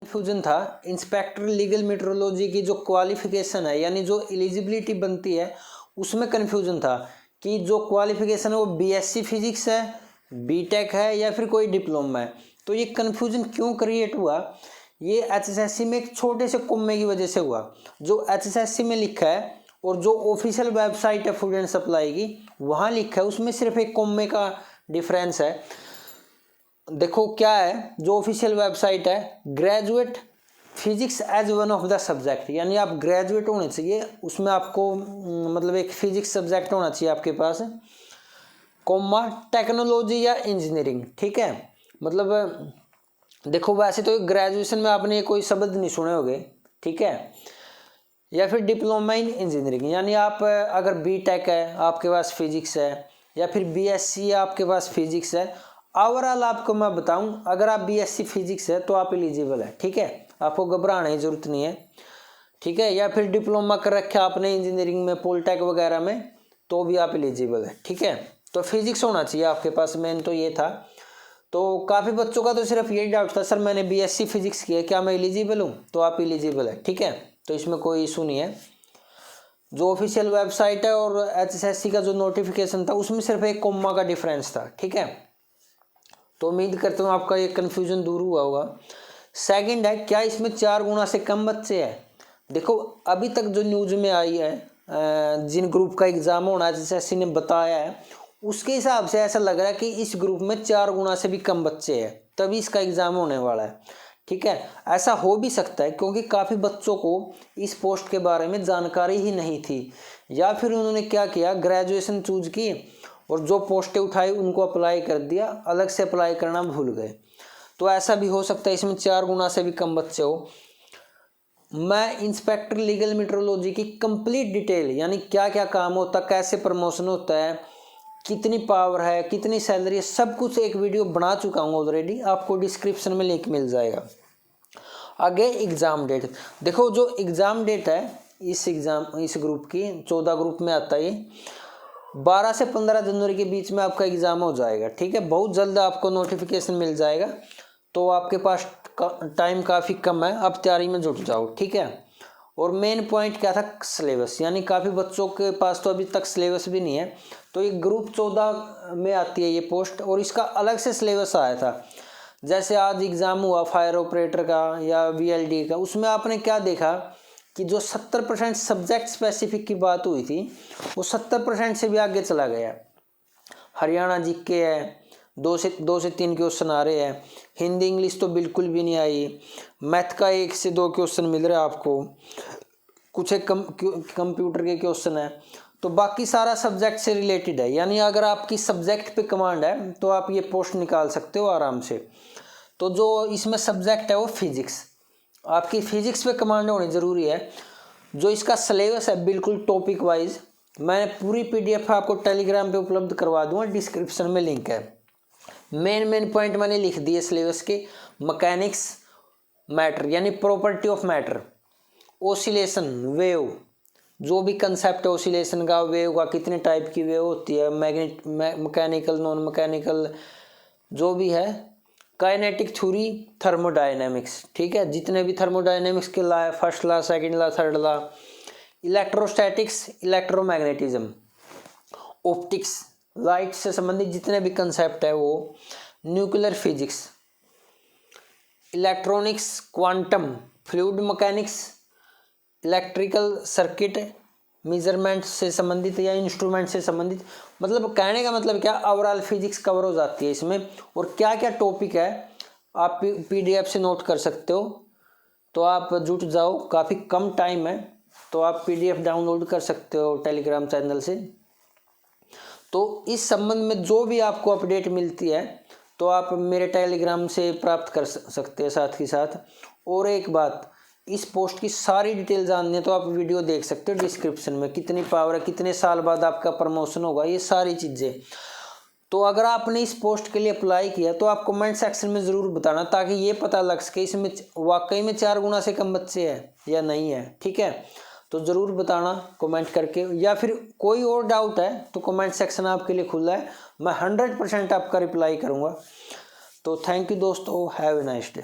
Confusion था inspector legal metrology की जो क्वालिफिकेशन है यानी जो एलिजिबिलिटी बनती है उसमें कन्फ्यूजन था कि जो क्वालिफिकेशन है वो बीएससी फिजिक्स है, बीटेक है या फिर कोई डिप्लोमा है। तो ये कन्फ्यूजन क्यों क्रिएट हुआ, ये एचएसएससी में एक छोटे से कोम्मे की वजह से हुआ। जो एचएसएससी में लिखा है और जो ऑफिशियल वेबसाइट है फूड एंड सप्लाई की वहाँ लिखा है उसमें सिर्फ एक कोम्मे का डिफरेंस है। देखो क्या है, जो ऑफिशियल वेबसाइट है graduate physics as one of the subject, यानी आप ग्रेजुएट होने चाहिए, उसमें आपको मतलब एक फिजिक्स सब्जेक्ट होना चाहिए आपके पास, कोमा टेक्नोलॉजी या इंजीनियरिंग। ठीक है, मतलब देखो वैसे तो ग्रेजुएशन में आपने कोई शब्द नहीं सुने होंगे, ठीक है, या फिर डिप्लोमा इन इंजीनियरिंग, यानी आप अगर बीटेक है आपके पास फिजिक्स है या फिर बीएससी है आपके पास फिजिक्स है। ओवरऑल आपको मैं बताऊं, अगर आप बीएससी फिजिक्स है तो आप एलिजिबल है, ठीक है, आपको घबराने की जरूरत नहीं है, ठीक है, या फिर डिप्लोमा कर रखा आपने इंजीनियरिंग में पॉलिटेक वगैरह में तो भी आप एलिजिबल है, ठीक है। तो फिजिक्स होना चाहिए आपके पास, मेन तो ये था। तो काफ़ी बच्चों का तो सिर्फ यही डाउट था, सर मैंने बीएससी फिजिक्स किया क्या मैं एलिजिबल हूँ, तो आप एलिजिबल है, ठीक है, तो इसमें कोई इशू नहीं है। जो ऑफिशियल वेबसाइट है और एचएसएससी का जो नोटिफिकेशन था उसमें सिर्फ एक कोम्मा का डिफरेंस था, ठीक है। तो उम्मीद करता हूँ आपका ये कन्फ्यूजन दूर हुआ होगा। सेकंड है, क्या इसमें 4 गुना से कम बच्चे हैं। देखो अभी तक जो न्यूज़ में आई है, जिन ग्रुप का एग्ज़ाम होना है एचएसएससी ने बताया है उसके हिसाब से ऐसा लग रहा है कि इस ग्रुप में 4 गुना से भी कम बच्चे हैं, तभी इसका एग्ज़ाम होने वाला है, ठीक है। ऐसा हो भी सकता है क्योंकि काफ़ी बच्चों को इस पोस्ट के बारे में जानकारी ही नहीं थी, या फिर उन्होंने क्या किया ग्रेजुएशन चूज की और जो पोस्टें उठाई उनको अप्लाई कर दिया, अलग से अप्लाई करना भूल गए। तो ऐसा भी हो सकता है इसमें 4 गुना से भी कम बच्चे हो। मैं इंस्पेक्टर लीगल मेट्रोलॉजी की कंप्लीट डिटेल यानी क्या क्या काम होता है, कैसे प्रमोशन होता है, कितनी पावर है, कितनी सैलरी है, सब कुछ एक वीडियो बना चुका हूँ ऑलरेडी, आपको डिस्क्रिप्शन में लिंक मिल जाएगा। आगे एग्ज़ाम डेट, देखो जो एग्ज़ाम डेट है इस ग्रुप की 14 ग्रुप में आता है, ये 12 से 15 जनवरी के बीच में आपका एग्ज़ाम हो जाएगा, ठीक है, बहुत जल्द आपको नोटिफिकेशन मिल जाएगा। तो आपके पास टाइम काफ़ी कम है, आप तैयारी में जुट जाओ, ठीक है। और मेन पॉइंट क्या था, सिलेबस, यानी काफ़ी बच्चों के पास तो अभी तक सिलेबस भी नहीं है। तो ये ग्रुप 14 में आती है ये पोस्ट और इसका अलग से सिलेबस आया था। जैसे आज एग्ज़ाम हुआ फायर ऑपरेटर का या वीएलडी का, उसमें आपने क्या देखा कि जो 70% सब्जेक्ट स्पेसिफिक की बात हुई थी वो 70% से भी आगे चला गया। हरियाणा जीके है, 2 से 3 क्वेश्चन आ रहे हैं, हिंदी इंग्लिश तो बिल्कुल भी नहीं आई, मैथ का 1 से 2 क्वेश्चन मिल रहे हैं आपको, कुछ एक कंप्यूटर के क्वेश्चन है, तो बाकी सारा सब्जेक्ट से रिलेटेड है। यानी अगर आपकी सब्जेक्ट पे कमांड है तो आप ये पोस्ट निकाल सकते हो आराम से। तो जो इसमें सब्जेक्ट है वो फिजिक्स, आपकी फिजिक्स पे कमांड होनी ज़रूरी है। जो इसका सिलेबस है बिल्कुल टॉपिक वाइज, मैं पूरी पीडीएफ आपको टेलीग्राम पे उपलब्ध करवा दूंगा, डिस्क्रिप्शन में लिंक है। मेन पॉइंट मैंने लिख दिए सिलेबस के, मैकेनिक्स मैटर यानी property of matter, oscillation wave, जो भी कंसेप्ट है ओसिलेशन का, वेव का कितने टाइप की वेव होती है, मैकेनिकल नॉन मैकेनिकल जो भी है, काइनेटिक थ्योरी, थर्मोडायनेमिक्स, ठीक है, जितने भी थर्मोडायनेमिक्स के लॉ है, first law, second law, third law, electrostatics, electromagnetism, optics, light से संबंधित जितने भी कंसेप्ट है वो, nuclear physics, electronics, quantum, fluid mechanics, electrical circuit, measurement से संबंधित या इंस्ट्रूमेंट से संबंधित, मतलब कहने का मतलब क्या, ओवरऑल फिजिक्स कवर हो जाती है इसमें। और क्या क्या टॉपिक है आप पीडीएफ से नोट कर सकते हो, तो आप जुट जाओ, काफ़ी कम टाइम है, तो आप पीडीएफ डाउनलोड कर सकते हो टेलीग्राम चैनल से। तो इस संबंध में जो भी आपको अपडेट मिलती है तो आप मेरे टेलीग्राम से प्राप्त कर सकते हैं साथ ही साथ। और एक बात, इस पोस्ट की सारी डिटेल जाननी है तो आप वीडियो देख सकते हो डिस्क्रिप्शन में, कितनी पावर है, कितने साल बाद आपका प्रमोशन होगा, ये सारी चीज़ें। तो अगर आपने इस पोस्ट के लिए अप्लाई किया तो आप कमेंट सेक्शन में ज़रूर बताना, ताकि ये पता लग सके इसमें वाकई में 4 गुना से कम बच्चे हैं या नहीं है, ठीक है। तो ज़रूर बताना कमेंट करके, या फिर कोई और डाउट है तो कमेंट सेक्शन आपके लिए खुला है, मैं 100% आपका रिप्लाई करूँगा। तो थैंक यू दोस्तों, हैव ए नाइस डे।